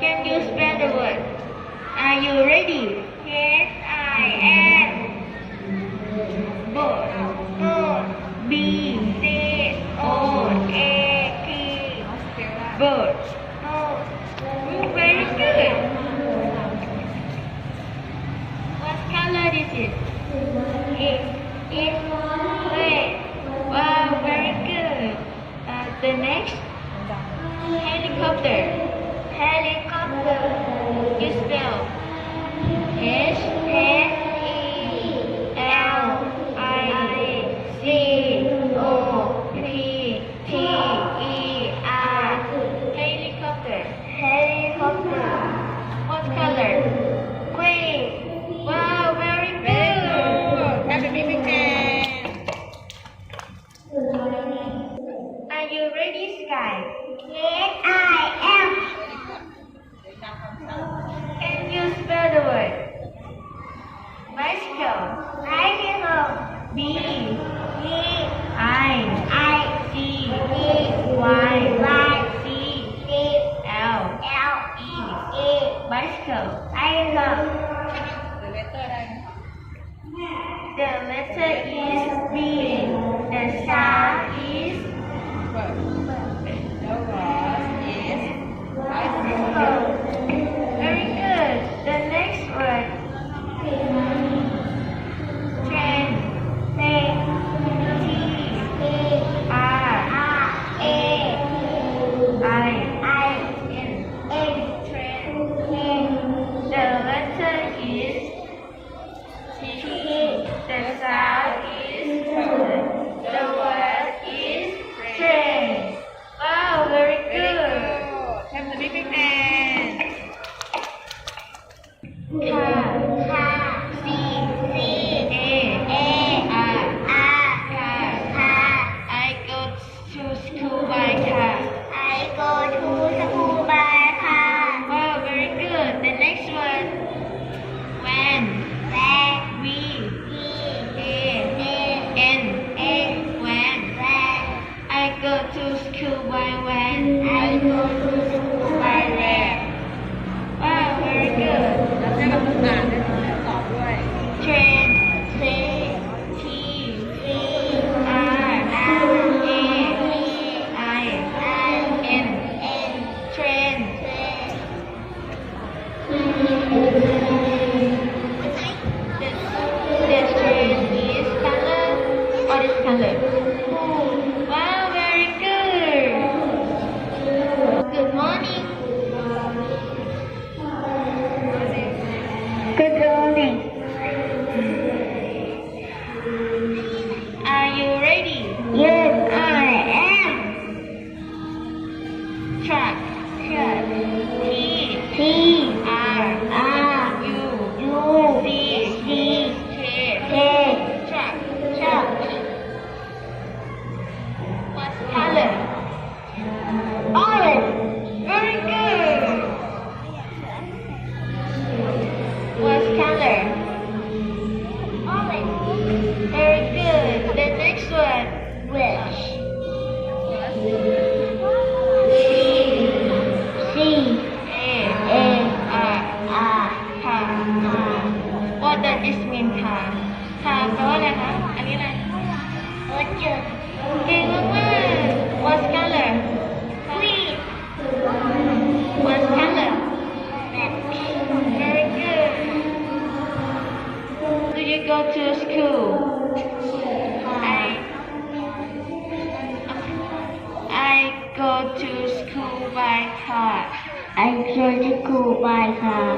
Can you spell the word? Are you ready? Yes, I am. Boat. Boat. B. C-O-A-T. Boat. Boat. Very good. What color is it? It's red. Wow, very good. The next, helicopter. Helicopter. You spell H H-E-L-I-C-O-P-T-E-R. helicopter. Helicopter. What color? Green. Wow, very good. Have a big hand. Are you ready, Sky? Yes, I am. Can you spell the word? Bicycle. Bicycle. B. B. I. I. C. D. Y. Y. C. D. L. L. E. E. Bicycle. Bicycle. The letter is B. The sound is very good. The next word. Train. Train. Train. The letter is T. The sound is the word is train. Wow, very good. Have a big hand. Car. Car. C. C. A. A. R. R. Car. Car. I go to school by car. I go to school by car. Wow, very good. The next one. Van. Van. V. V. A. A. N. N. Van. Van. I go to school by van. I go to school by van. Wow, very good. แล้วให้เราอ่านได้ตอบด้วย Train. Train. T. T. R. R. A. I. I. N. N. Train. Train. The train is color. What is color? Wow, very good. Good morning. Good morning. Are you ready? Yes, I am. Truck. Truck. T. T. R. R. U. U. C. C. K. K. Truck. Truck. What color? Orange. Very good. What color? Orange. Very good. The next one. Which? C. A. A. R. R. Car. R. What does this mean, car? Car แปลว่าอะไรคะ อันนี้อะไร Orchard. เก่งมากๆ What color? Green. What color? Red. Very good. Do you go to school? I go to school by car. I go to school by car.